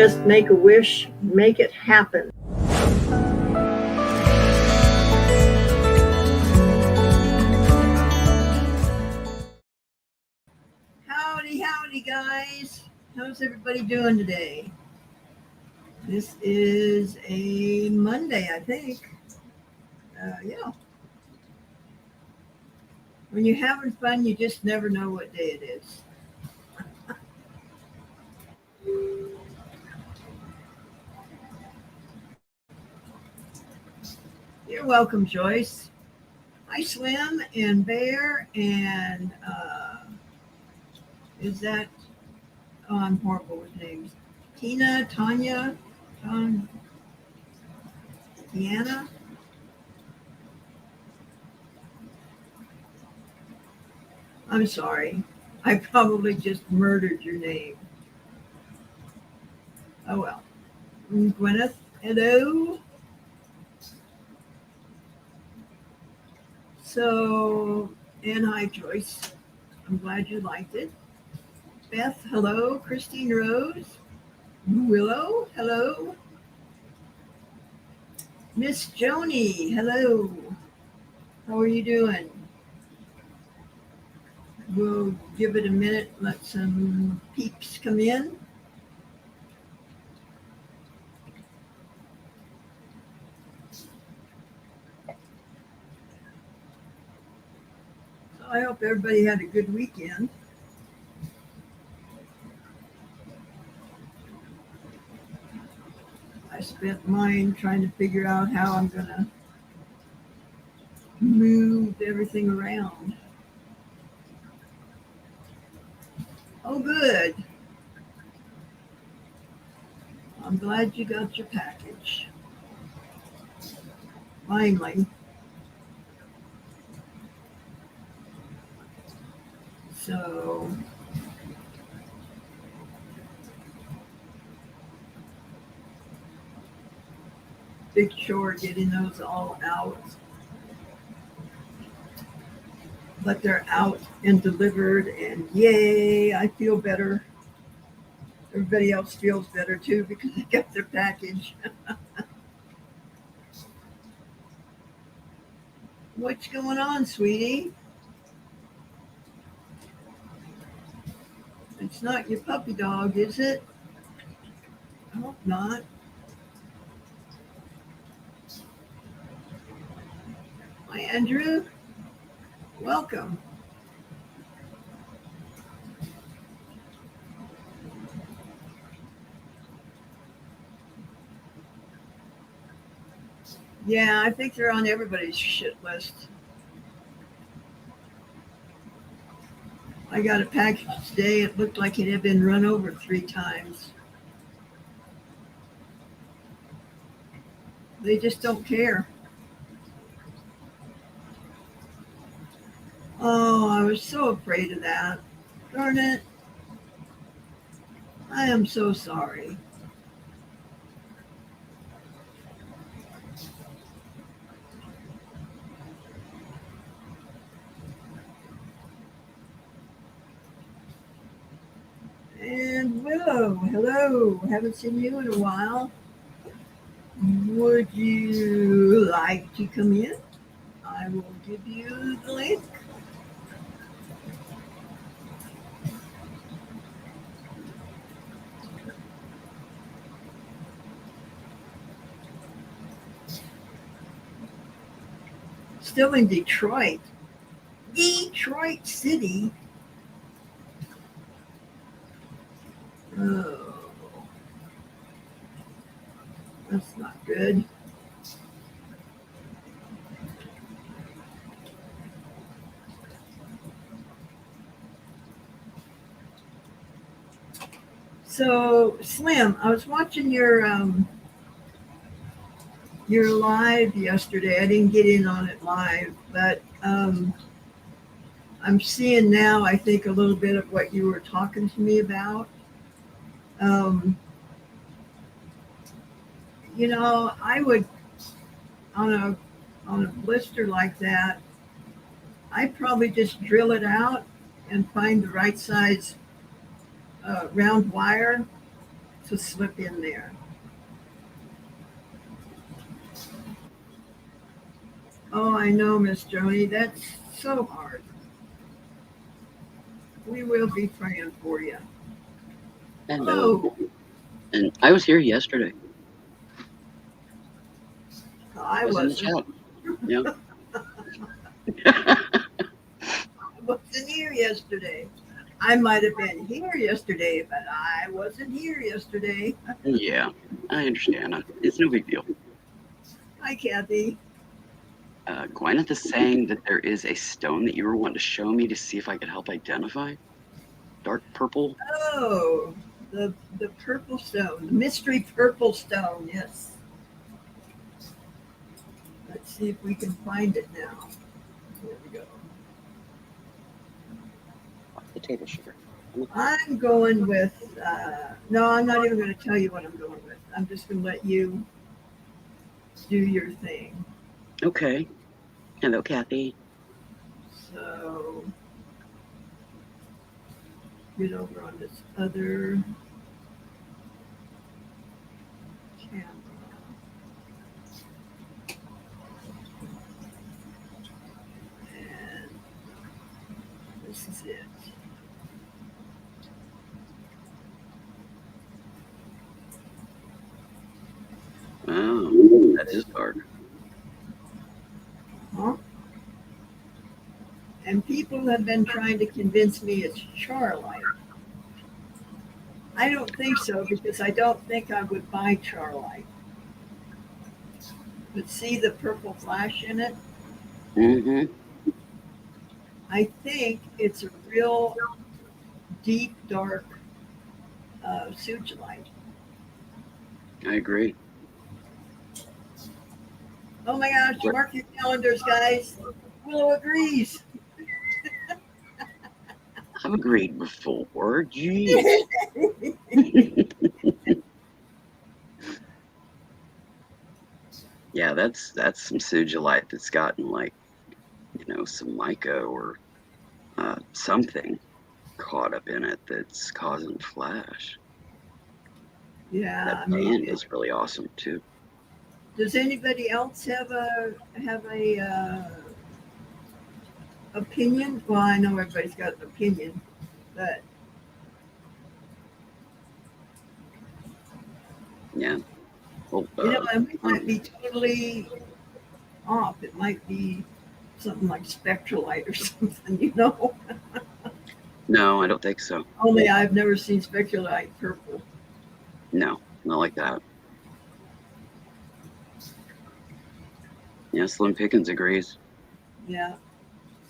just make a wish, make it happen. Howdy, guys. How's everybody doing today? This is a Monday, I think. Yeah. When you're having fun, you just never know what day it is. You're welcome, Joyce. Hi, Slim and Bear and is that? Oh, I'm horrible with names. Tina, Tanya, Deanna. I'm sorry. I probably just murdered your name. Oh well. Gwyneth, hello. So, and hi, Joyce. I'm glad you liked it. Beth, hello. Christine Rose. Willow, hello. Miss Joni, hello. How are you doing? We'll give it a minute, let some peeps come in. So I hope everybody had a good weekend. I spent mine trying to figure out how I'm going to move everything around. Oh, good. I'm glad you got your package. Finally. So, big chore getting those all out. But they're out and delivered, and yay, I feel better. Everybody else feels better too because they got their package. What's going on, sweetie? It's not your puppy dog, is it? I hope not. Hi, Andrew. Welcome. Yeah, I think they're on everybody's shit list. I got a package today. It looked like it had been run over 3 times. They just don't care. Oh, I was so afraid of that. Darn it. I am so sorry. And Willow, hello. Haven't seen you in a while. Would you like to come in? I will give you the link. Still in Detroit. Detroit City. Oh, that's not good. So, Slim, I was watching your live yesterday. I didn't get in on it live, but I'm seeing now, I think, a little bit of what you were talking to me about. I would on a blister like that, I'd probably just drill it out and find the right size round wire to slip in there. Oh, I know, Miss Joni. That's so hard. We will be praying for you. Hello. Oh, And I was here yesterday. I I was in the wasn't. chat. Yeah. I wasn't here yesterday. I might have been here yesterday, but I wasn't here yesterday. Yeah. I understand. It's no big deal. Hi, Kathy. Gwyneth is saying that there is a stone that you were wanting to show me to see if I could help identify. Dark purple. Oh, the purple stone, the mystery purple stone. Yes. Let's see if we can find it now. There we go. Potato sugar. I'm going with. No, I'm not even going to tell you what I'm going with. I'm just going to let you do your thing. Okay. Hello, Kathy. So get over on this other camera. And this is it. Oh, that is dark. Huh? And people have been trying to convince me it's charlight. I don't think so because I don't think I would buy charlight. But see the purple flash in it? Mm-hmm. I think it's a real deep, dark sugilite. I agree. Oh my gosh, But mark your calendars, guys. Willow agrees. I've agreed before. Jeez. Yeah, that's some sugilite that's gotten like, some mica or something caught up in it that's causing flash. That Yeah, band maybe. is really awesome too. Does anybody else have a opinion? Well, I know everybody's got an opinion, but Yeah. Well, and we might be totally off. It might be something like spectralite or something. no, I don't think so. Only I've never seen spectralite purple. No, not like that. Yeah, Slim Pickens agrees. Yeah,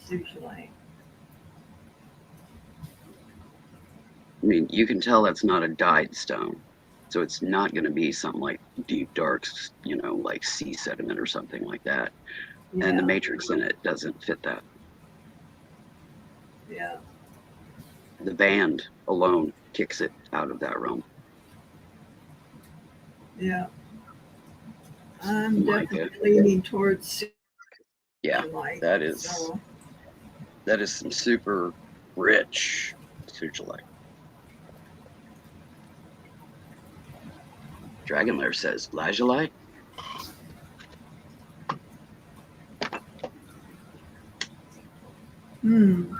sugilite. I mean, you can tell that's not a dyed stone. So it's not going to be something like deep darks, like sea sediment or something like that. And the Yeah, matrix in it doesn't fit that. yeah, The band alone kicks it out of that realm. yeah. I'm Micah. definitely leaning towards Yeah, sugilite. that is So that is some super rich sugilite. Dragonlair says lazulite. hmm.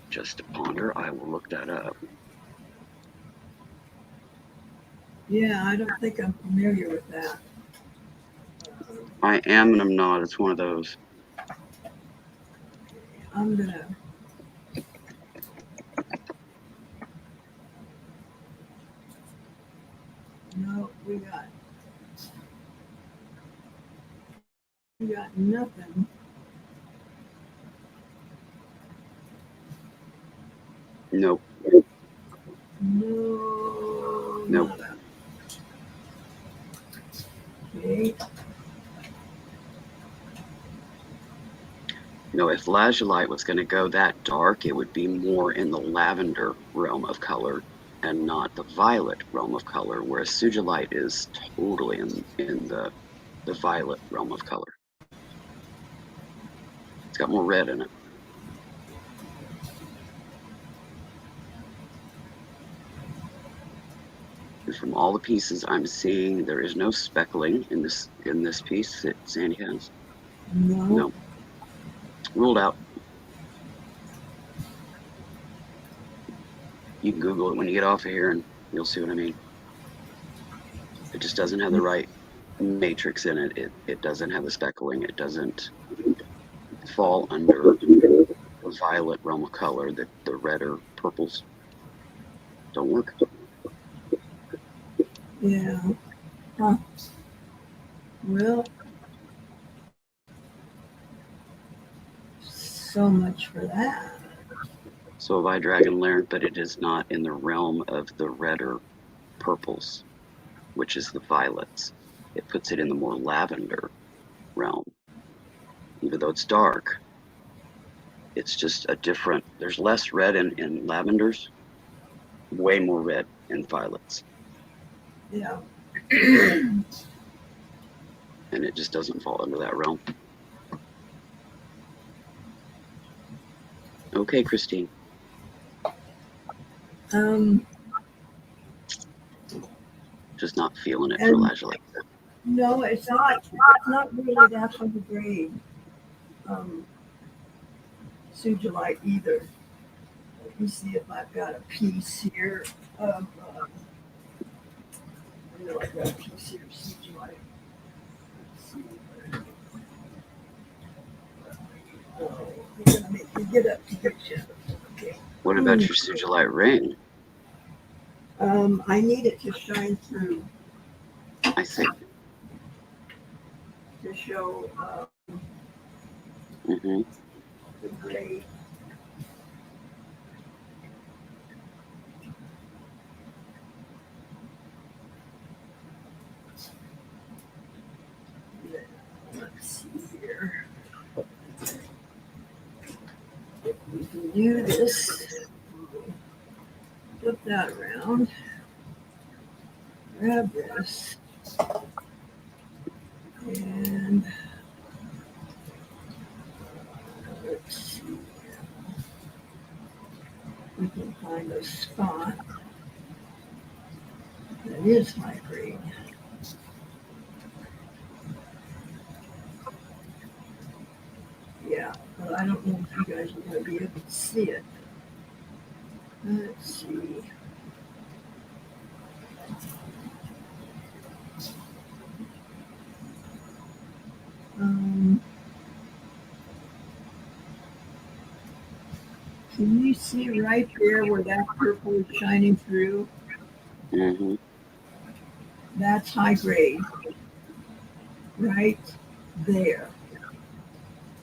Just to ponder, I will look that up. Yeah, I don't think I'm familiar with that. I am and I'm not. It's one of those. I'm gonna. No, we got nothing. Nope. No, Nope. nada. Okay. No, if lazulite was going to go that dark, it would be more in the lavender realm of color and not the violet realm of color, whereas sugilite is totally in the violet realm of color. It's got more red in it. From all the pieces I'm seeing, there is no speckling in this piece that Sandy has. No. No, ruled out. You can Google it when you get off of here, and you'll see what I mean. It just doesn't have the right matrix in it. It doesn't have the speckling. It doesn't fall under the violet realm of color. That the red or purples don't work. Yeah. Huh. Well, so much for that. So have I Dragon Laird, but it is not in the realm of the redder purples, which is the violets. It puts it in the more lavender realm. Even though it's dark, it's just a different, there's less red in lavenders, way more red in violets. Yeah. And it just doesn't fall under that realm. Okay, Christine. Just not feeling it for lazuli. No, it's not really that high grade sugilite either. Let me see if I've got a piece here of I know I've got a piece here of sugilite. Let's see. Oh, you're gonna make me get up to get you. Okay. What about your sugilite ring? I need it to shine through. I see. To show Mm-hmm. the gray. Let's see here. If we can do this, flip that around, grab this, and let's see. We can find a spot that is high grade. Yeah, but I don't know if you guys are going to be able to see it. Let's see. Can you see right there where that purple is shining through? Mm-hmm. That's high grade. Right there.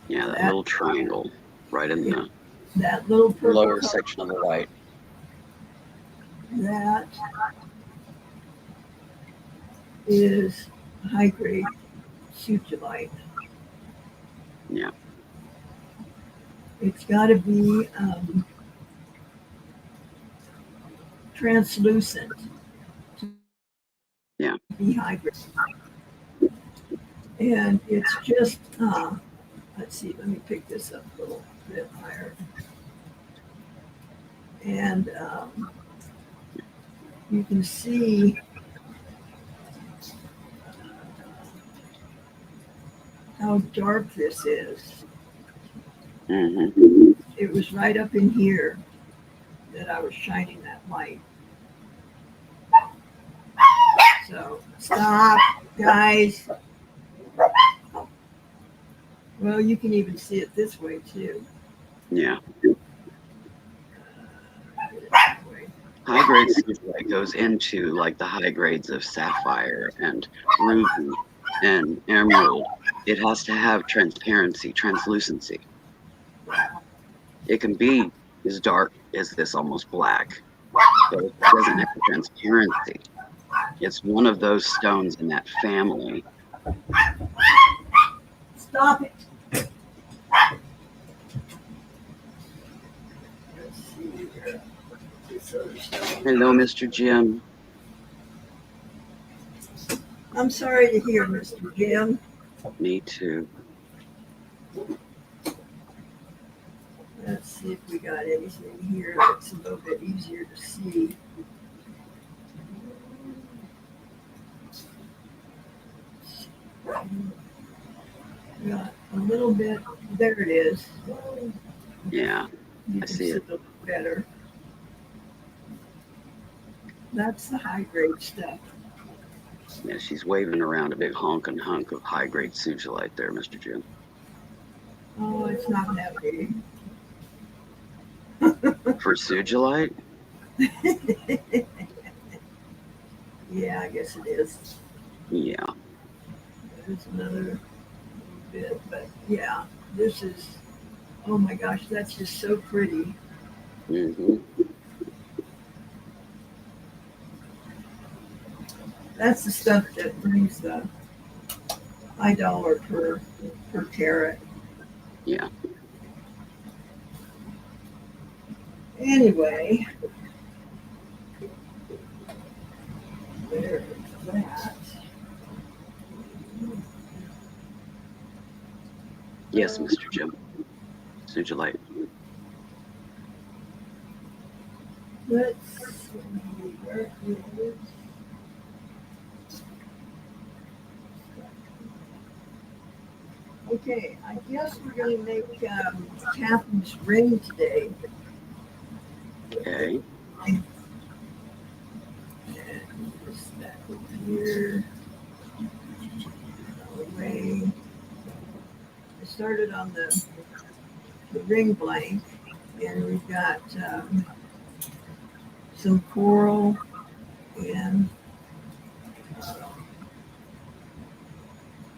Yeah, that little triangle right in the that little purple lower color, section of the light. that is high grade sugilite. Yeah. It's got to be translucent to Yeah. be high grade. And it's just, let's see, let me pick this up a little bit higher. And you can see how dark this is. Mm-hmm. It was right up in here that I was shining that light. So stop, guys. Well, you can even see it this way too. Yeah. This way. High grade sugilite goes into like the high grades of sapphire and ruby and emerald. It has to have transparency, translucency. It can be as dark as this almost black, but it doesn't have transparency. It's one of those stones in that family. Stop it. Let's see here. This other stone. Hello, Mr. Jim. I'm sorry to hear, Mr. Jim. Me too. Let's see if we got anything here that's a little bit easier to see. Got a little bit. There it is. Yeah, You I can see see it. a little better. That's the high grade stuff. Yeah, she's waving around a big honking hunk of high-grade sugilite there, Mr. Jim. Oh, it's not that big. For sugilite? Yeah, I guess it is. Yeah. There's another bit, but yeah, this is, oh my gosh, that's just so pretty. Mm-hmm. That's the stuff that brings the high dollar per carat. Yeah. Anyway, there's that. Yes, Mr. Jim. Sugilite. Let's see where is. Okay, I guess we're going to make Catherine's ring today. Okay. And just that over here. Away. I started on the ring blank, and we've got some coral and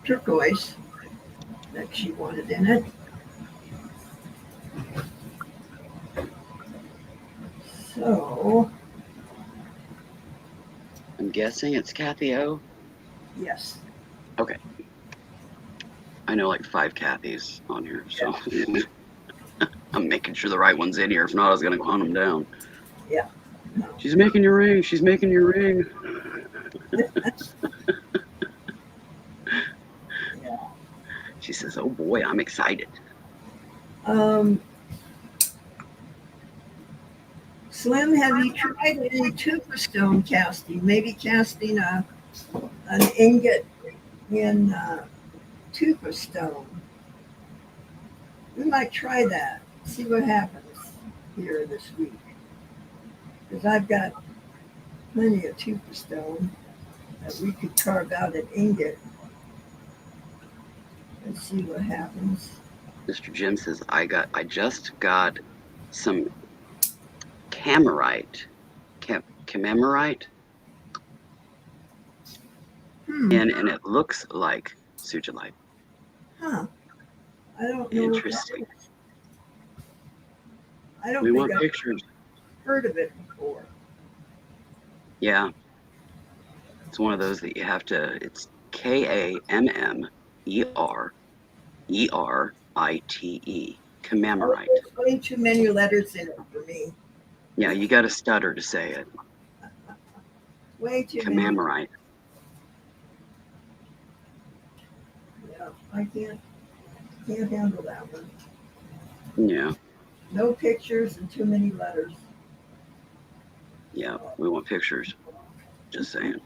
turquoise that she wanted in it. So, I'm guessing it's Kathy O. yes. Okay. I know like 5 Kathys on here, so I'm making sure the right one's in here. If not, I was gonna go hunt them down. Yeah. No. She's making your ring. She's making your ring. Yeah. She says, "Oh boy, I'm excited." Um, Slim, have you tried any tufa stone casting? Maybe casting an ingot in tufa stone. We might try that. See what happens here this week. Because I've got plenty of tufa stone that we could carve out an ingot and see what happens. Mr. Jim says, I just got some camerite, camemorite, Hmm. and it looks like sugilite. Huh. I don't know what that Interesting. is. I don't We think want I've pictures. heard of it before. Yeah, it's one of those that you have to. It's Kamemmerite. Oh, Commemorite. there's way too many letters in it for me. Yeah, you got to stutter to say it. Way too many. Commemorite. Yeah, I can't handle that one. Yeah, No pictures and too many letters. yeah. We want pictures. Just saying.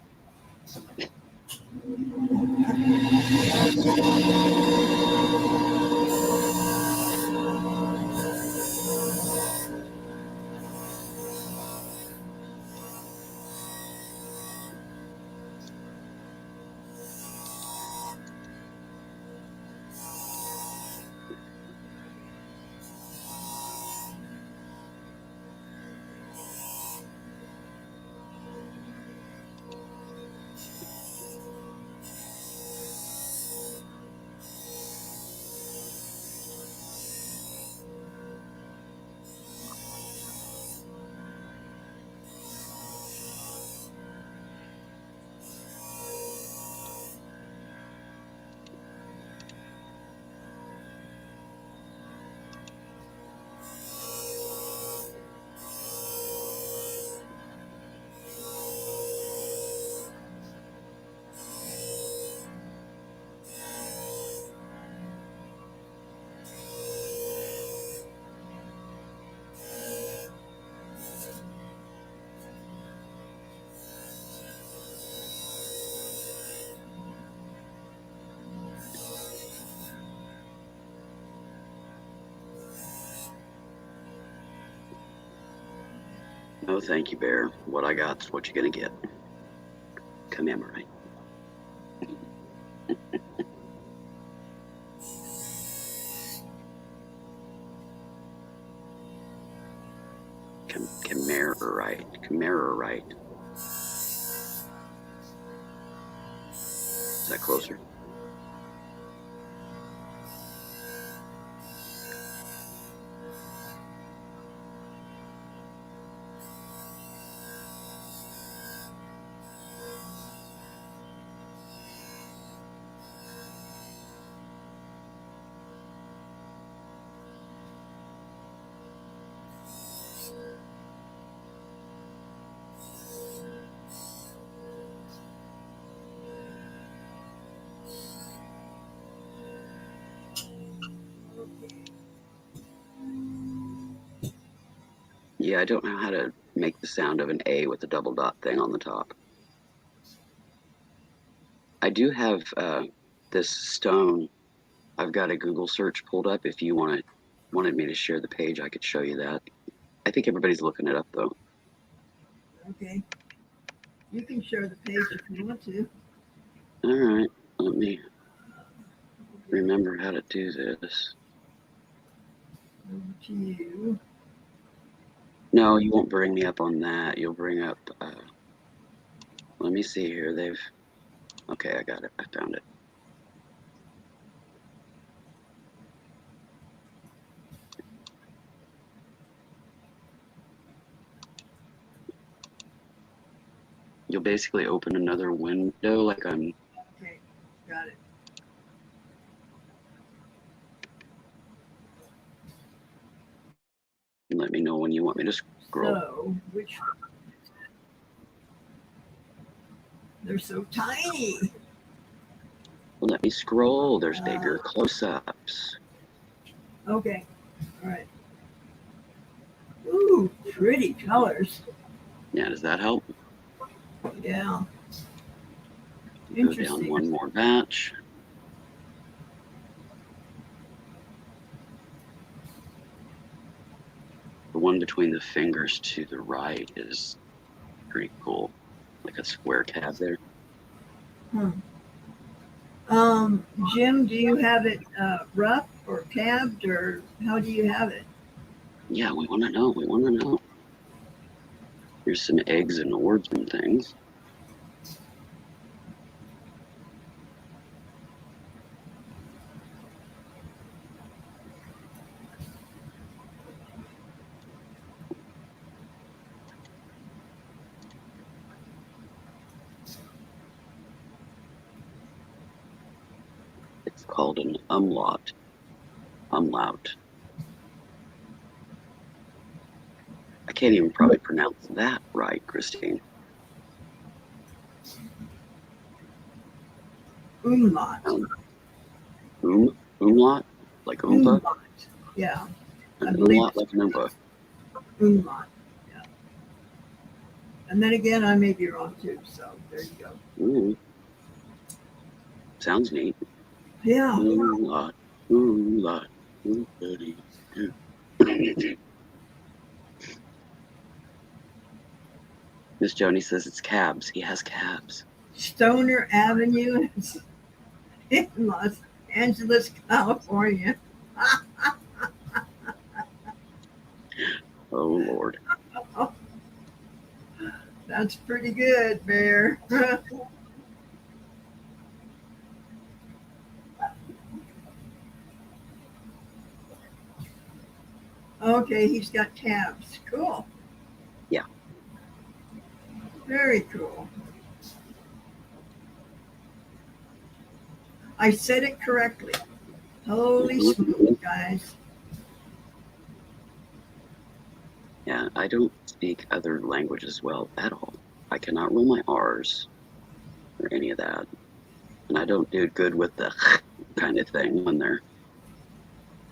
Oh, thank you, Bear. What I got's what you're gonna get. Commemorate. Commemorate. Is that closer? Yeah, I don't know how to make the sound of an A with the double dot thing on the top. I do have this stone. I've got a Google search pulled up. If you wanted me to share the page, I could show you that. I think everybody's looking it up though. Okay. You can share the page if you want to. All right, let me remember how to do this. Over to you. No, you won't bring me up on that. You'll bring up. Let me see here. Okay, I got it. I found it. You'll basically open another window like I'm. Okay, got it. Let me know when you want me to scroll. So, which they're so tiny. Let me scroll. There's bigger close-ups. Okay, all right. Ooh, pretty colors. Yeah, does that help? Yeah. Go down one more batch. The one between the fingers to the right is pretty cool. Like a square tab there. Jim, do you have it rough or cabbed, or how do you have it? Yeah, we want to know. We want to know. Here's some eggs and orbs and things. It's called an umlaut. Umlaut. I can't even probably pronounce that right, Christine. Umlaut. Umlaut? Like Oompa? Umlaut. Yeah. An umlaut like an Oompa. Umlaut. Yeah. And then again, I may be wrong too, so there you go. Ooh. Sounds neat. Yeah. Umlaut. Umlaut. Miss Joni says it's cabs. He has cabs. Stoner Avenue in Los Angeles, California. Oh, Lord. That's pretty good, Bear. Okay, he's got tabs. Cool. Yeah. Very cool. I said it correctly. Holy smokes, guys. Yeah, I don't speak other languages well at all. I cannot roll my R's or any of that. And I don't do good with the kind of thing when they're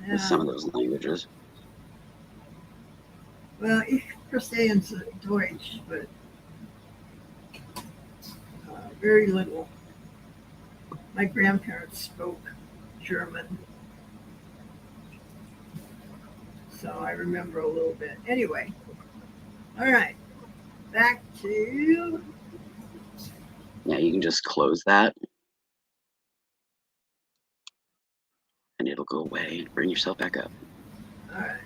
with some of those languages. Well, ich verstehe Deutsch, but very little. My grandparents spoke German, so I remember a little bit. Anyway, all right. back to. Yeah, you can just close that and it'll go away and bring yourself back up. All right.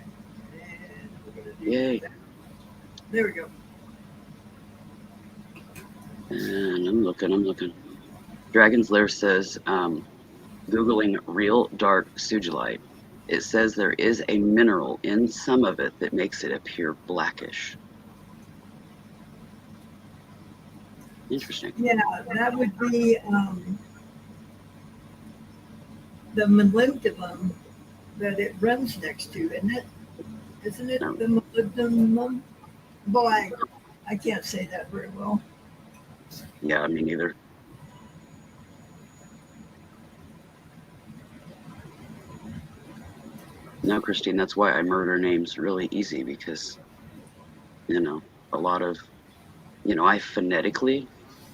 And we're going to do Yay. that. There we go. And I'm looking. Dragon's Lair says, Googling real dark sugilite, it says there is a mineral in some of it that makes it appear blackish. Interesting. Yeah, that would be the molybdenum that it runs next to, isn't it? Isn't it No. the molybdenum? Boy, I can't say that very well. Yeah, me neither. No, Christine, that's why I murder names really easy because, a lot of, I phonetically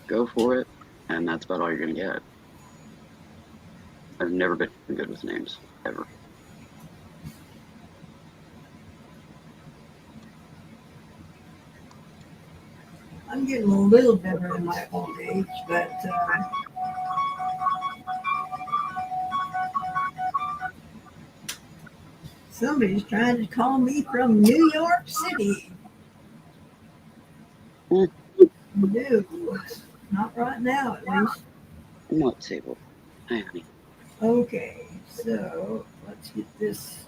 go for it, and that's about all you're going to get. I've never been good with names, ever. I'm getting a little better in my old age, but somebody's trying to call me from New York City. Mm. No, not right now, at least. I'm not disabled. Hi, honey. Okay, so let's get this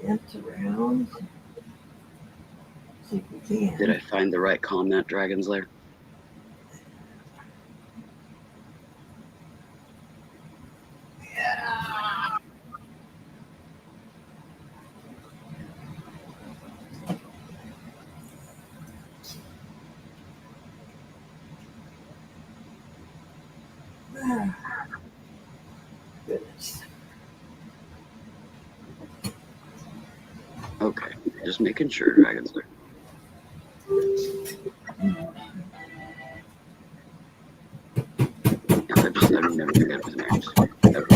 bent around. See if we can. Did I find the right comment, Dragon's Lair? Yeah. Goodness. Okay, just making sure, Dragon's Lair. Yeah, I've never been good with names, ever.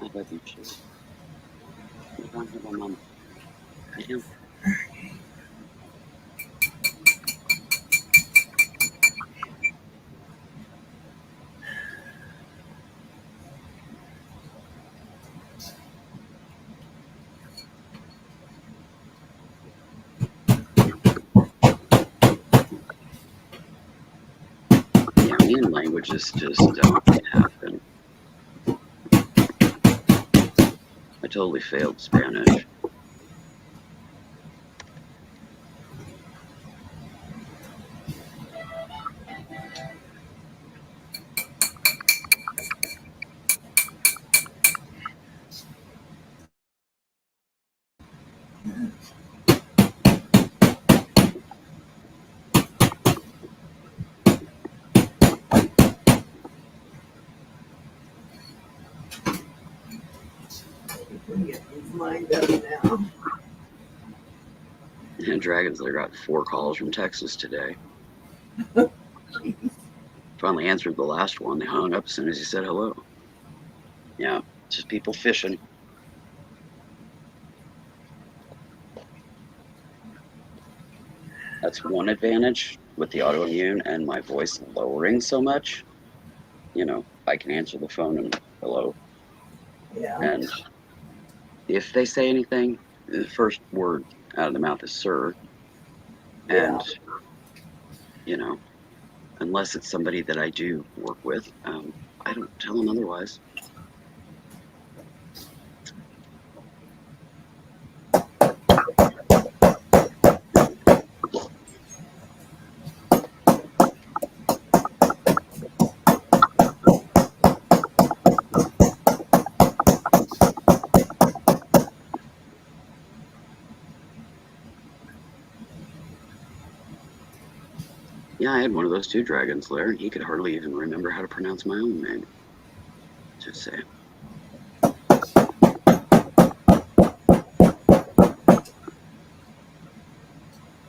I love you, Chase. You don't have a mom. I am. Yeah, me and languages just don't happen. I totally failed Spanish. We can get these lined up now. And Dragon's Lair got 4 calls from Texas today. Jeez. Finally answered the last one. They hung up as soon as he said hello. Yeah, just people fishing. That's one advantage with the autoimmune and my voice lowering so much. I can answer the phone and hello. Yeah. And if they say anything, the first word out of the mouth is sir. Yeah. And, unless it's somebody that I do work with, I don't tell them otherwise. Yeah, I had one of those too, Dragon's Lair, and he could hardly even remember how to pronounce my own name. Just say.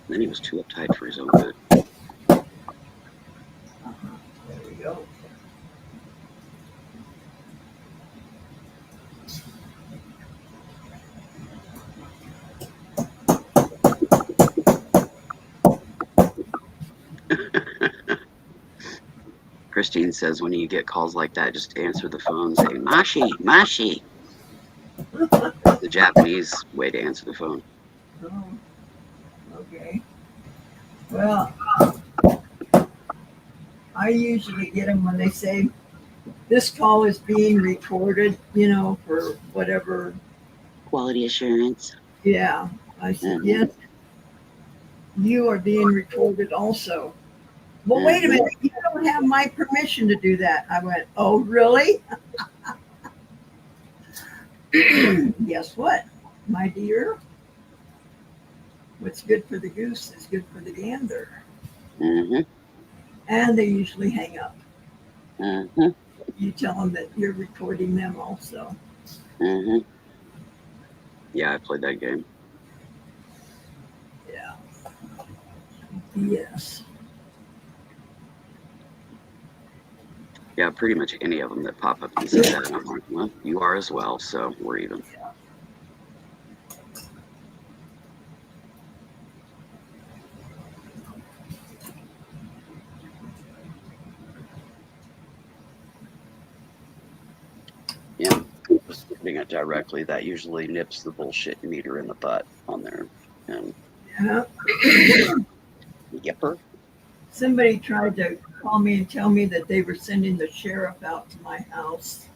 Then he was too uptight for his own good. There we go. Christine says when you get calls like that, just answer the phone, say "Mashi, Mashi." It's the Japanese way to answer the phone. Oh, okay. Well, I usually get them when they say this call is being recorded, for whatever. Quality assurance. Yeah. I said, yes, you are being recorded also. Well, wait a minute. You don't have my permission to do that. I went, oh, really? Guess what, my dear? What's good for the goose is good for the gander. Mm-hmm. And they usually hang up. Mm-hmm. You tell them that you're recording them also. Mm-hmm. Yeah, I played that game. Yeah. Yes. Yeah, pretty much any of them that pop up and say that, and I'm like, well, you are as well, so we're even. Yeah, just putting it directly, that usually nips the bullshit meter in the butt on there. And Yeah. yepper. Somebody tried to call me and tell me that they were sending the sheriff out to my house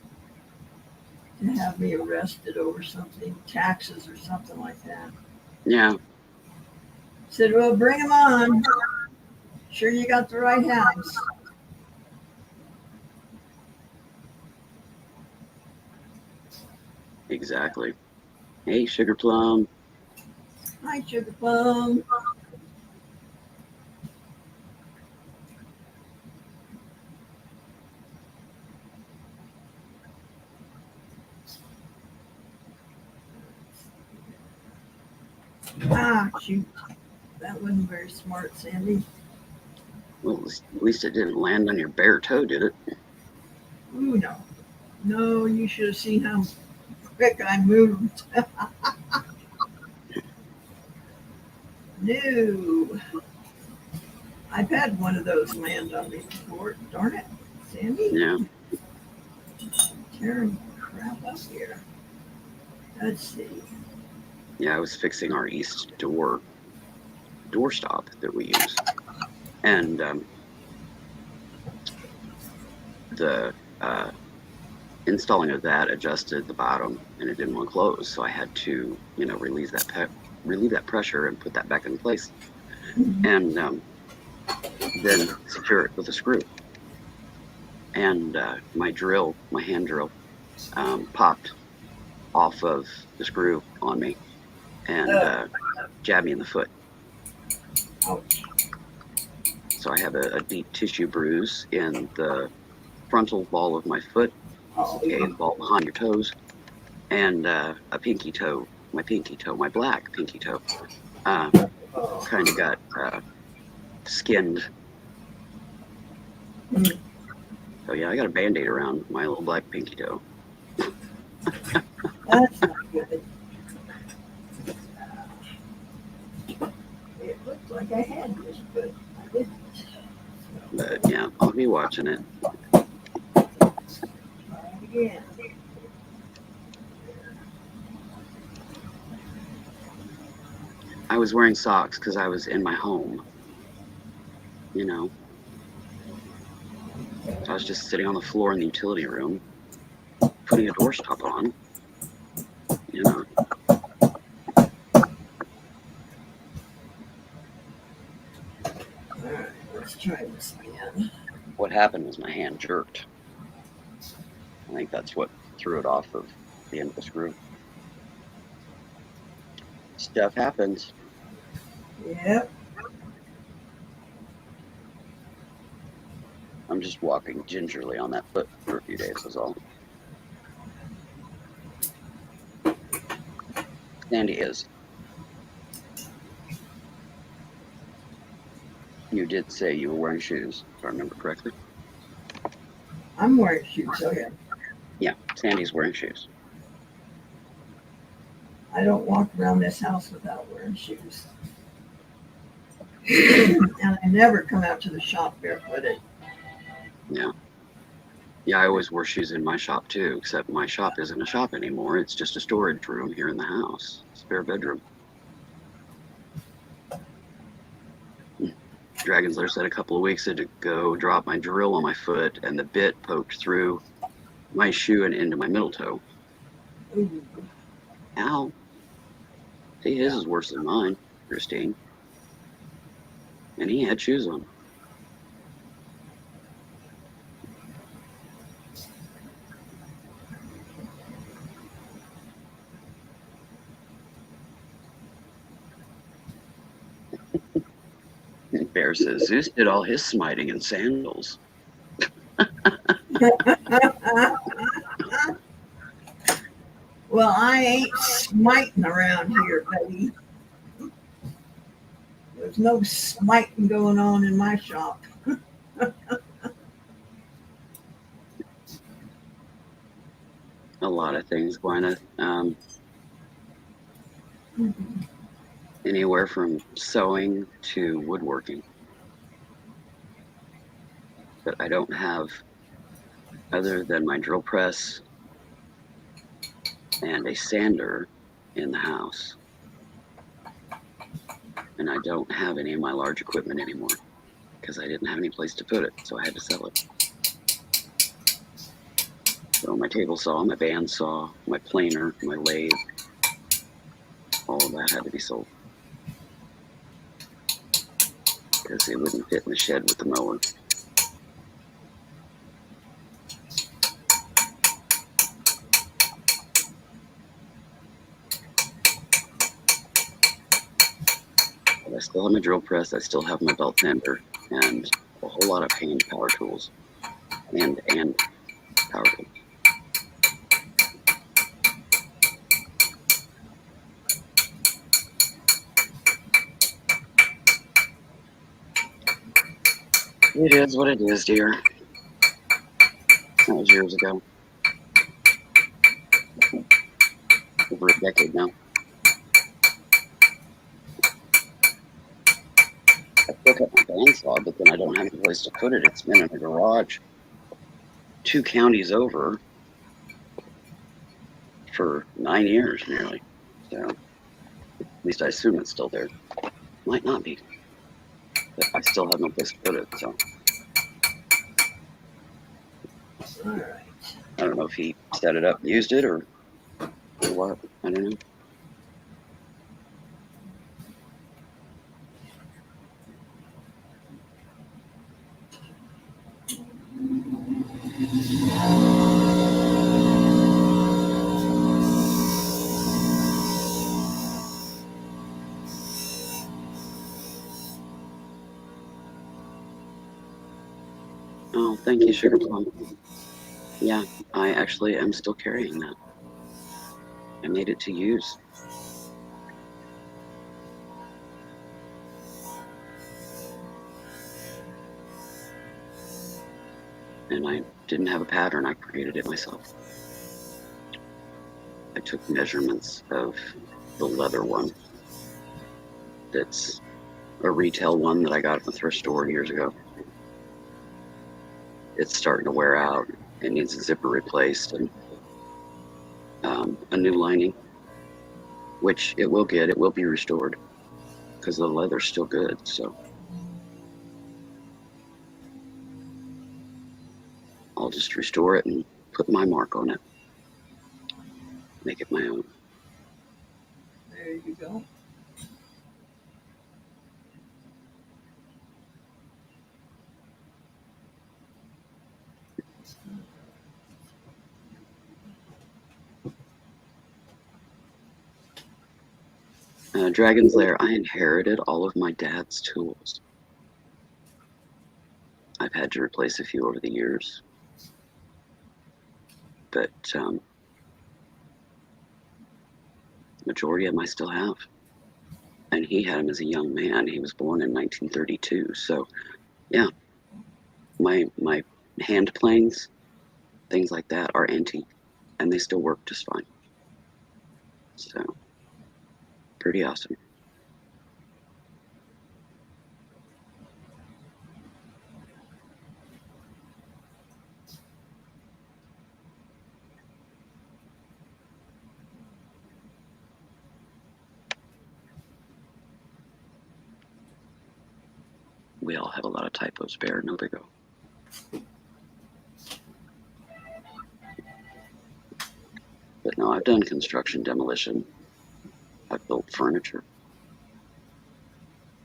to have me arrested over something, taxes or something like that. Yeah. Said, well, bring him on. Sure you got the right house. Exactly. Hey, Sugar Plum. Hi, Sugar Plum. Ah, shoot. That wasn't very smart, Sandy. Well, at least it didn't land on your bare toe, did it? Ooh, no. No, you should have seen how quick I moved. No. I've had one of those land on me before. Darn it, Sandy. Yeah. Tearing crap up here. Let's see. Yeah, I was fixing our east doorstop that we use. And the installing of that adjusted the bottom and it didn't want to close. So I had to, relieve that pressure and put that back in place. Mm-hmm. And then secure it with a screw. And my hand drill, popped off of the screw on me and jabbed me in the foot. Ouch. So I have a deep tissue bruise in the frontal ball of my foot, okay, the ball behind your toes, and a pinky toe, my black pinky toe, kind of got skinned. Mm. So yeah, I got a Band-Aid around my little black pinky toe. That's not good. It looked like I had this, but I didn't. But yeah, I'll be watching it. Try it again. I was wearing socks because I was in my home. I was just sitting on the floor in the utility room, putting a doorstop on. Alright, let's try this again. What happened was my hand jerked. I think that's what threw it off of the end of the screw. Stuff happens. Yep. I'm just walking gingerly on that foot for a few days is all. Sandy is. You did say you were wearing shoes, if I remember correctly. I'm wearing shoes, so yeah. Yeah, Sandy's wearing shoes. I don't walk around this house without wearing shoes. And I never come out to the shop barefooted. Yeah. Yeah, I always wore shoes in my shop too, except my shop isn't a shop anymore. It's just a storage room here in the house, spare bedroom. Dragon's Lair said a couple of weeks ago, dropped my drill on my foot and the bit poked through my shoe and into my middle toe. Ooh. Ow. See, his is worse than mine, Christine. And he had shoes on. And Bear says Zeus did all his smiting in sandals. Well, I ain't smiting around here, buddy. There's no smiting going on in my shop. A lot of things, Gwyneth. Anywhere from sewing to woodworking. But I don't have, other than my drill press and a sander in the house. And I don't have any of my large equipment anymore because I didn't have any place to put it, so I had to sell it. So my table saw, my band saw, my planer, my lathe, all of that had to be sold because it wouldn't fit in the shed with the mower. But I still have my drill press, I still have my belt tender, and a whole lot of hand power tools and power tools. It is what it is, dear. That was years ago. Over a decade now. I took up my bandsaw, but then I don't have any place to put it. It's been in a garage 2 counties over for 9 years nearly. So at least I assume it's still there. Might not be, but I still have no place to put it. So All right. I don't know if he set it up and used it or what. I don't know. Oh, thank you, Sugar Plum. Yeah, I actually am still carrying that. I made it to use. And I didn't have a pattern, I created it myself. I took measurements of the leather one. That's a retail one that I got at the thrift store years ago. It's starting to wear out. It needs a zipper replaced and a new lining, which it will get. It will be restored because the leather's still good. So I'll just restore it and put my mark on it. Make it my own. There you go. Dragon's Lair, I inherited all of my dad's tools. I've had to replace a few over the years, but majority of them I still have. And he had them as a young man. He was born in 1932. So, yeah, my hand planes, things like that, are antique, and they still work just fine. So, pretty awesome. We all have a lot of typos, Bear. No big deal. But no, I've done construction, demolition. I've built furniture.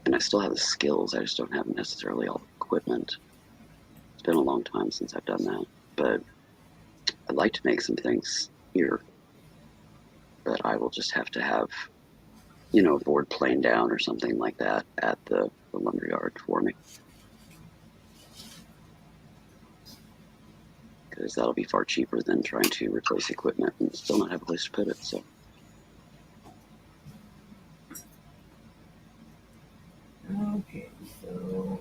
And I still have the skills. I just don't have necessarily all the equipment. It's been a long time since I've done that. But I'd like to make some things here. But I will just have to have, you know, a board planed down or something like that at the lumberyard for me. Because that'll be far cheaper than trying to replace equipment and still not have a place to put it. So. Okay, so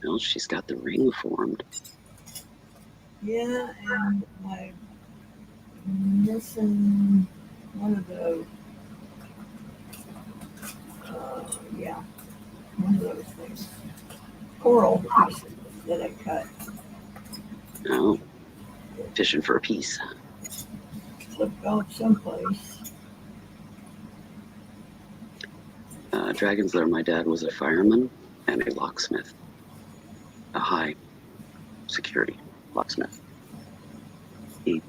Well, she's got the ring formed. yeah, and I'm missing one of the yeah, one of those things. Coral pieces that I cut. Oh, fishing for a piece. Slipped off someplace. Dragon's Lair, my dad was a fireman and a locksmith. A high security locksmith. He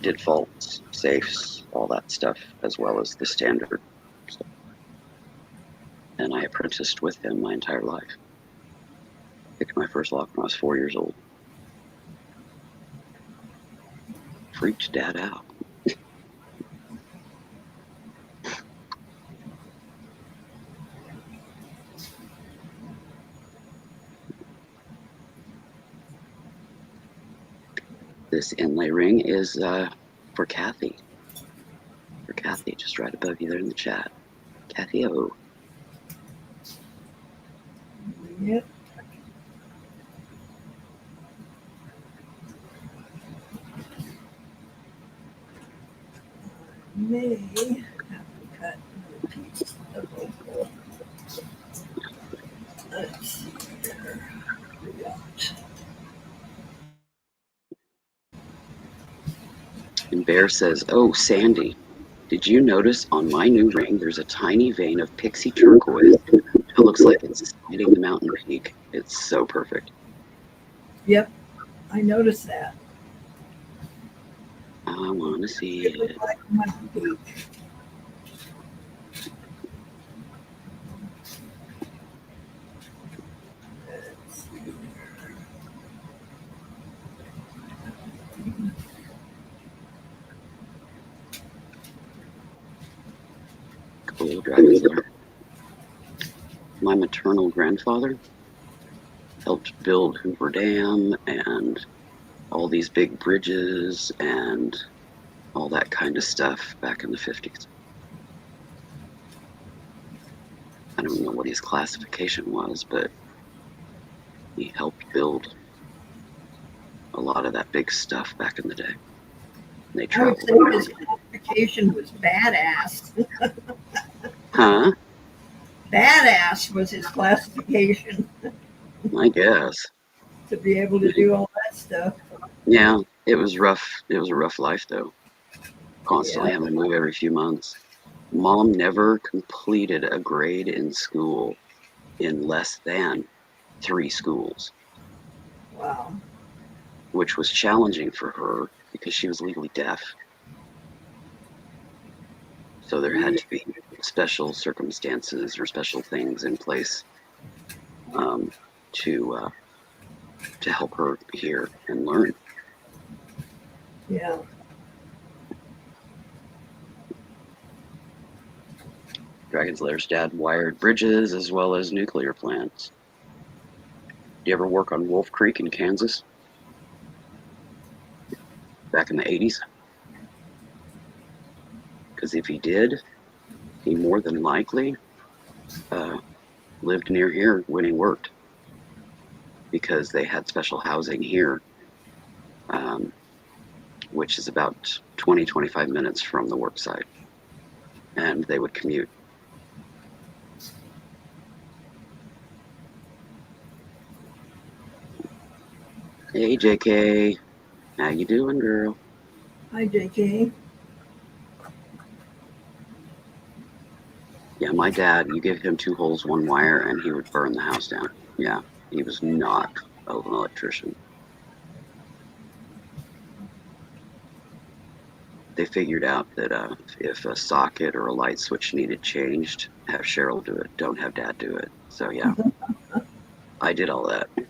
did vaults, safes, all that stuff, as well as the standard stuff. And I apprenticed with him my entire life. Picked my first lock when I was 4 years old. Freaked Dad out. This inlay ring is for Kathy. For Kathy, just right above you there in the chat. Kathy O. Yep. May have to cut another piece of opal. Let's see here. We got And Bear says, oh, Sandi, did you notice on my new ring there's a tiny vein of pixie turquoise that looks like it's hitting the mountain peak? It's so perfect. Yep, I noticed that. I want to see It looked it. like a mountain peak. Let's see here. Cool, Dragon's Lair. My maternal grandfather helped build Hoover Dam and all these big bridges and all that kind of stuff back in the 50s. I don't know what his classification was, but he helped build a lot of that big stuff back in the day. They I would traveled. say his classification was badass. Huh? Badass was his classification I guess. to be able to do all that stuff. Yeah, it was rough. It was a rough life, though. Constantly Yeah. having to move every few months. Mom never completed a grade in school in less than 3 schools, Wow. which was challenging for her because she was legally deaf. So there had to be special circumstances or special things in place to help her hear and learn. Yeah. Dragon's Lair's dad wired bridges as well as nuclear plants. Do you ever work on Wolf Creek in Kansas? Back in the 80s? Because if he did, he more than likely lived near here when he worked. Because they had special housing here, which is about 20-25 minutes from the work site. And they would commute. Hey, JK. How you doing, girl? Hi, JK. Yeah, my dad, you give him 2 holes, 1 wire, and he would burn the house down. Yeah, he was not an electrician. They figured out that if a socket or a light switch needed changed, have Cheryl do it. Don't have Dad do it. So yeah, I did all that. It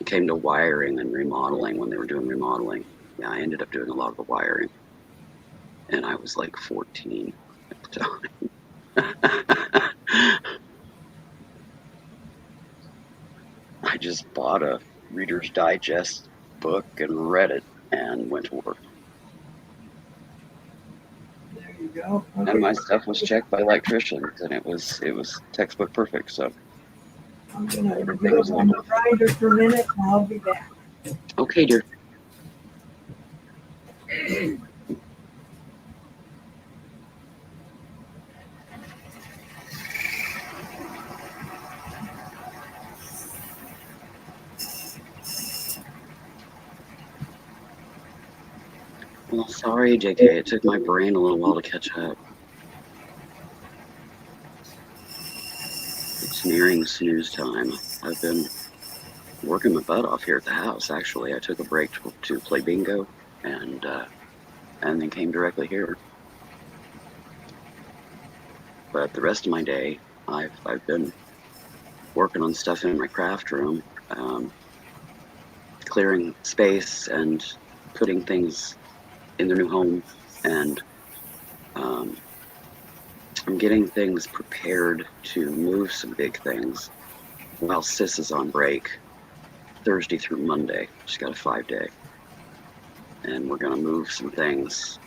came to wiring and remodeling when they were doing remodeling. Yeah, I ended up doing a lot of the wiring. And I was like 14 at the time. I just bought a Reader's Digest book and read it and went to work. There you go. Okay. And my stuff was checked by electricians, and it was textbook perfect. So I'm gonna everything go was on like, the grinder for a minute and I'll be back. okay, dear. Well, sorry, JK. It took my brain a little while to catch up. It's nearing snooze time. I've been working my butt off here at the house. Actually, I took a break to play bingo, and then came directly here. But the rest of my day, I've been working on stuff in my craft room, clearing space and putting things in their new home, and I'm getting things prepared to move some big things while Sis is on break Thursday through Monday. She's got a 5-day, and we're going to move some things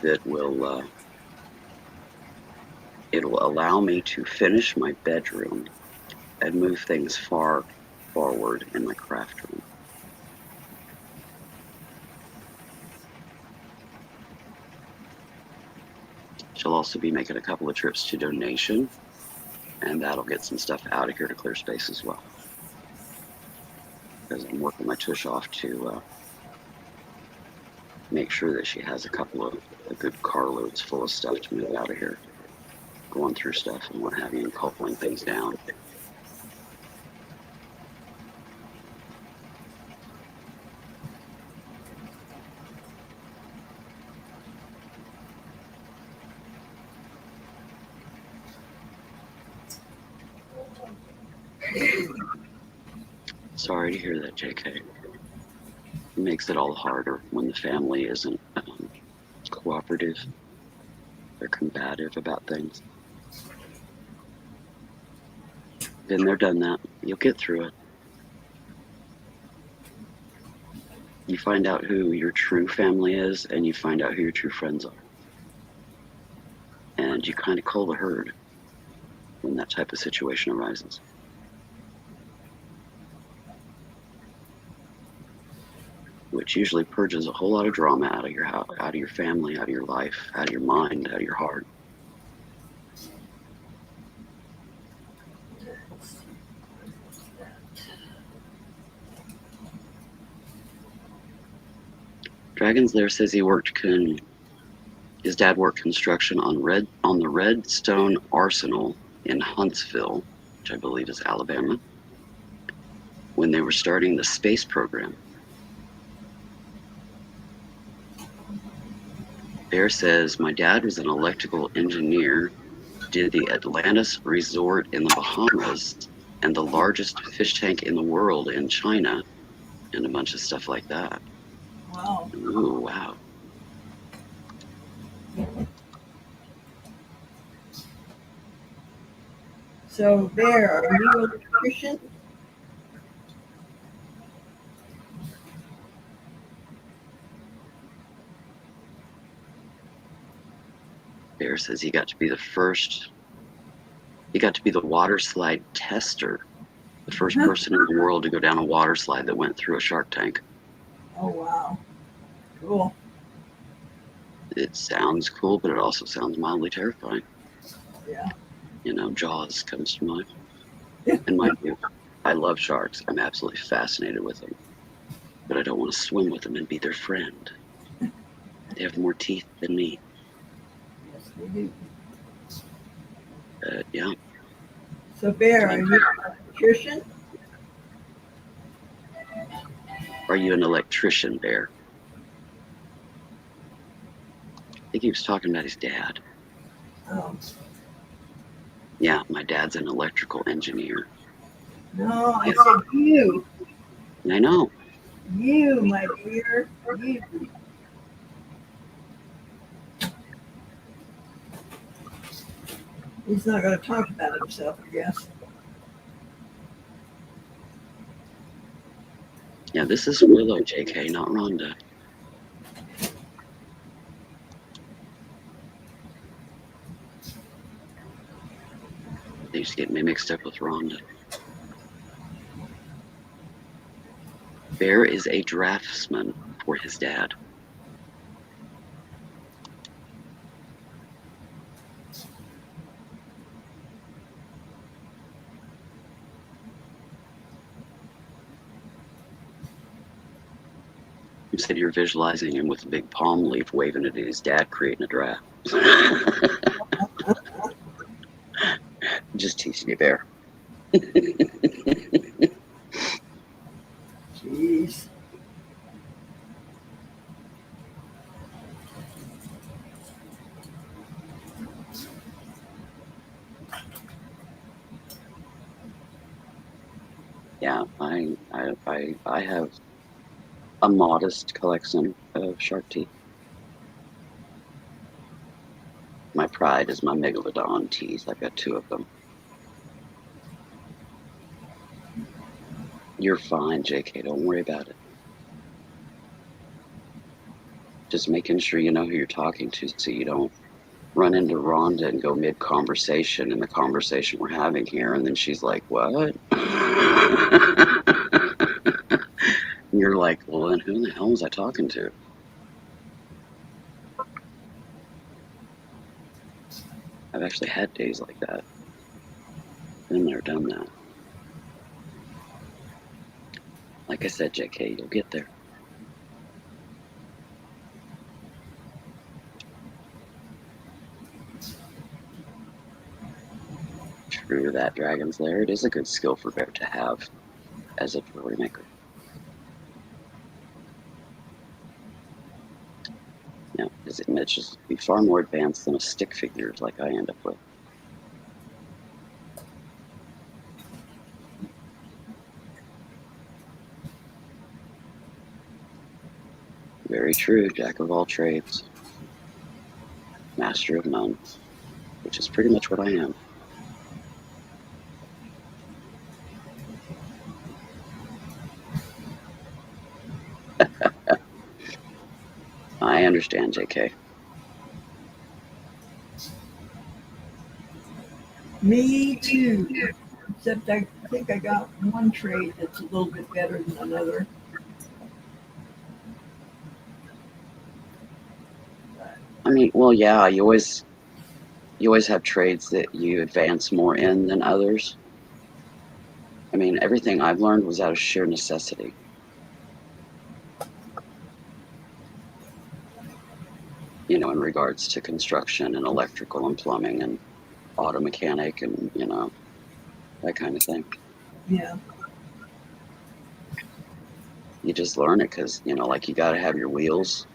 that will it'll allow me to finish my bedroom and move things far forward in my craft room. She'll also be making a couple of trips to donation, and that'll get some stuff out of here to clear space as well. Because I'm working my tush off to make sure that she has a couple of good carloads full of stuff to move out of here, going through stuff and what have you, and pulling things down. Sorry to hear that, JK. It makes it all harder when the family isn't cooperative. They're combative about things. Been there, done that. You'll get through it. You find out who your true family is, and you find out who your true friends are. And you kind of cull the herd when that type of situation arises. Which usually purges a whole lot of drama out of your house, out of your family, out of your life, out of your mind, out of your heart. Dragon's Lair says his dad worked construction on the Redstone Arsenal in Huntsville, which I believe is Alabama, when they were starting the space program. Bear says, my dad was an electrical engineer, did the Atlantis Resort in the Bahamas, and the largest fish tank in the world in China, and a bunch of stuff like that. Wow. Ooh, wow. So, Bear, are you an electrician? Bear says he got to be the water slide tester, the first person in the world to go down a water slide that went through a shark tank. Oh, wow. Cool. It sounds cool, but it also sounds mildly terrifying. Yeah. You know, Jaws comes to mind. And mind you, I love sharks. I'm absolutely fascinated with them. But I don't want to swim with them and be their friend. They have more teeth than me. Yes, they do. Yeah. So, Bear, are you an electrician? Are you an electrician, Bear? I think he was talking about his dad. Oh, Yeah, my dad's an electrical engineer. no, I said you. I know. You, my dear. You. He's not going to talk about himself, I guess. Yeah, this is Willow, JK, not Rhonda. They used to get me mixed up with Rhonda. Bear is a draftsman for his dad. You said you're visualizing him with a big palm leaf waving it at his dad creating a draft. Just teasing you, Bear. Jeez. Yeah, I have a modest collection of shark teeth. My pride is my megalodon teeth. I've got 2 of them. You're fine, JK. Don't worry about it. Just making sure you know who you're talking to so you don't run into Rhonda and go mid-conversation in the conversation we're having here. And then she's like, what? And you're like, well, then who the hell was I talking to? I've actually had days like that. Been there, done that. Like I said, JK, you'll get there. True to that, Dragon's Lair, it is a good skill for Bear to have as a jewelry maker. Yeah, because it may just be far more advanced than a stick figure like I end up with. Very true, jack of all trades, master of none, which is pretty much what I am. I understand, JK. Me too. Except I think I got one trade that's a little bit better than another. I mean, well, yeah, you always have trades that you advance more in than others. I mean, everything I've learned was out of sheer necessity. You know, in regards to construction and electrical and plumbing and auto mechanic and, you know, that kind of thing. Yeah. You just learn it because, you know, like you got to have your wheels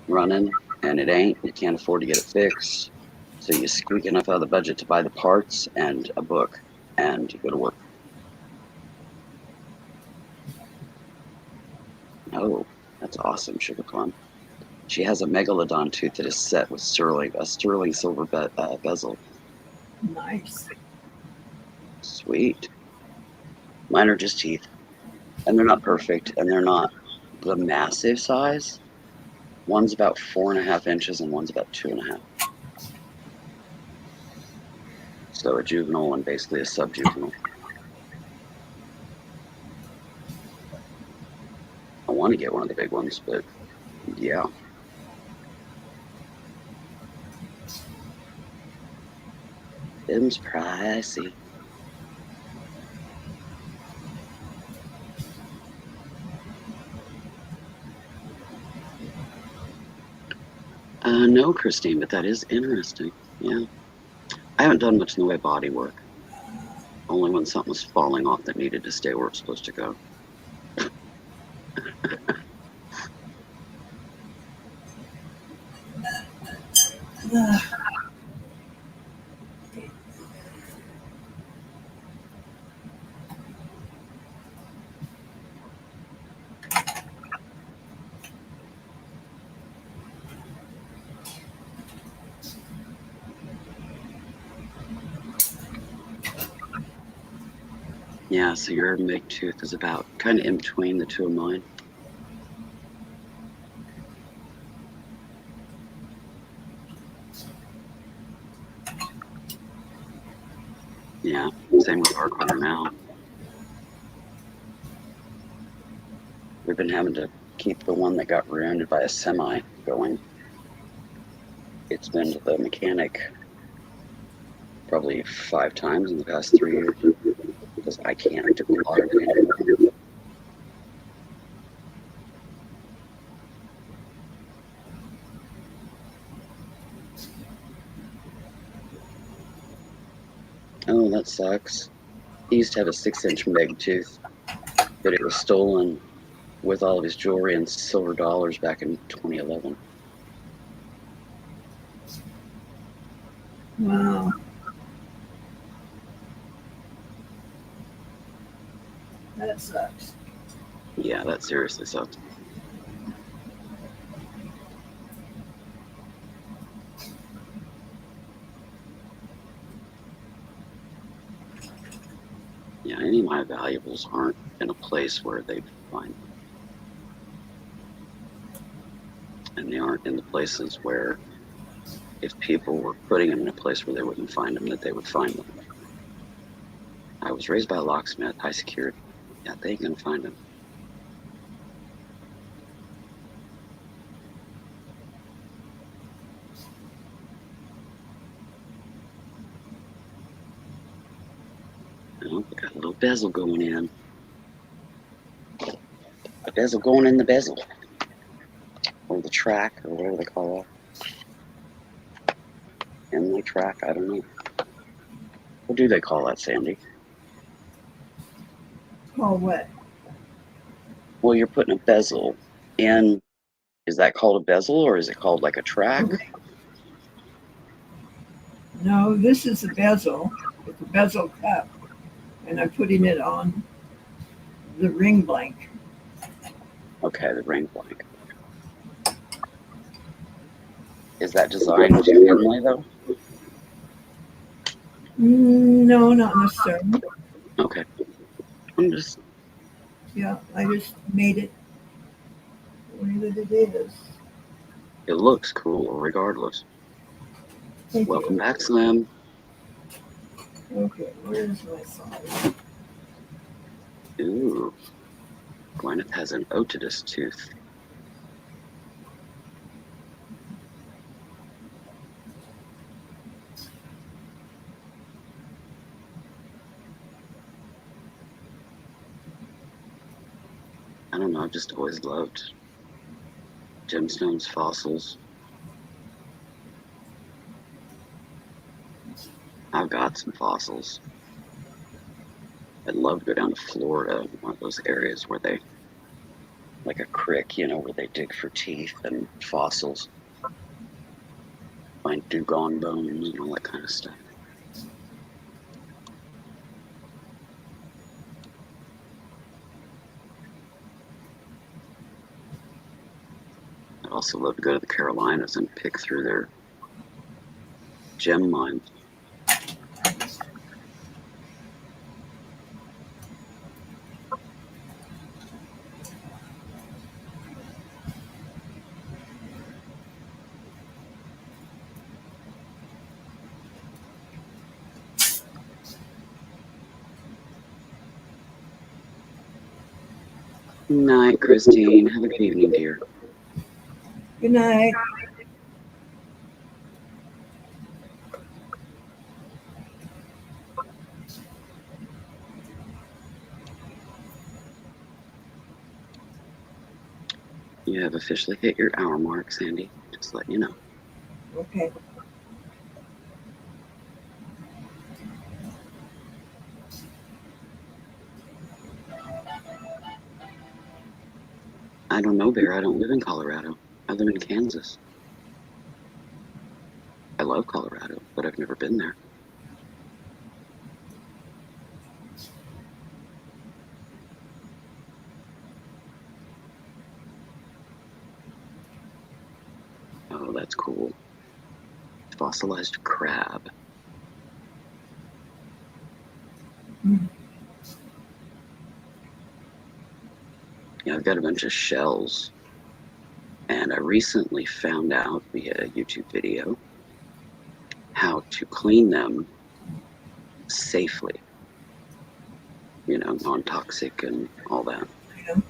running and it ain't. You can't afford to get it fixed. So you squeak enough out of the budget to buy the parts and a book and you go to work. Oh, that's awesome, Sugar Plum. She has a megalodon tooth that is set with a sterling silver bezel. Nice. Sweet. Mine are just teeth. And they're not perfect and they're not the massive size. One's about 4.5 inches and one's about 2.5. So a juvenile and basically a subjuvenile. I want to get one of the big ones, but yeah. Them's pricey. No, Christine, but that is interesting. Yeah. I haven't done much in the way of body work. Only when something was falling off that needed to stay where it's supposed to go. Yeah, so your make tooth is about kind of in between the two of mine. Yeah, same with our corner now. We've been having to keep the one that got rear-ended by a semi going. It's been to the mechanic probably 5 times in the past 3 years because I can't do a lot of it anymore. Oh, that sucks. He used to have a 6-inch meg tooth, but it was stolen with all of his jewelry and silver dollars back in 2011. Wow. That sucks. Yeah, that seriously sucks. Yeah, any of my valuables aren't in a place where they'd find them. And they aren't in the places where if people were putting them in a place where they wouldn't find them, that they would find them. I was raised by a locksmith, high security. Yeah, they ain't gonna find them. Oh, we got a little bezel going in. A bezel going in the bezel. Or the track, or whatever they call that. Inlay track, I don't know. What do they call that, Sandy? Call what? Well, you're putting a bezel in. Is that called a bezel, or is it called like a track? No, this is a bezel. It's a bezel cup. And I'm putting it on the ring blank. Okay, the ring blank. Is that designed to inlay, though? No, not necessarily. Okay. I'm just. Yeah, I just made it the way that it is. It looks cool, regardless. Thank Welcome you. back, Slim. Okay, where's my size? Ooh. Gwyneth has an otidus tooth. I don't know, I've just always loved gemstones, fossils. I've got some fossils. I'd love to go down to Florida, one of those areas where they, like a creek, where they dig for teeth and fossils, find dugong bones and all that kind of stuff. I'd also love to go to the Carolinas and pick through their gem mines. Night, Christine. Have a good evening, dear. Good night. You have officially hit your hour mark, Sandy. Just letting you know. Okay. I don't know, Bear. I don't live in Colorado. I live in Kansas. I love Colorado, but I've never been there. Oh, that's cool. Fossilized crab. Yeah, I've got a bunch of shells. And I recently found out via a YouTube video how to clean them safely. You know, non-toxic and all that. Yeah.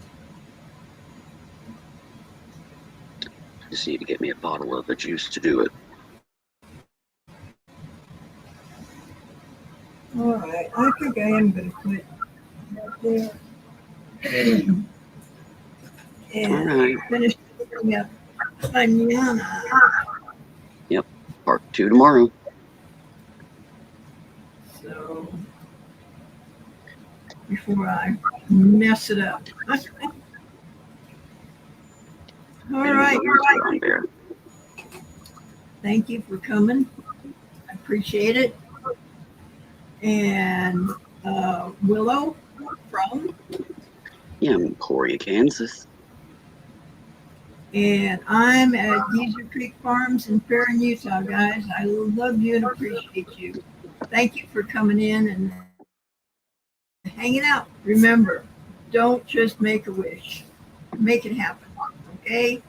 Just need to get me a bottle of the juice to do it. All right, I think I am going to quit right there. And All right. finish cooking up manana. Yep. Part 2 tomorrow. So before I mess it up. All right. On Bear. Thank you for coming. I appreciate it. And Willow from, Yeah, I'm in Emporia, Kansas. and I'm at Geezer Creek Farms in Perrin, Utah, guys. I love you and appreciate you. Thank you for coming in and hanging out. Remember, don't just make a wish, make it happen. Okay?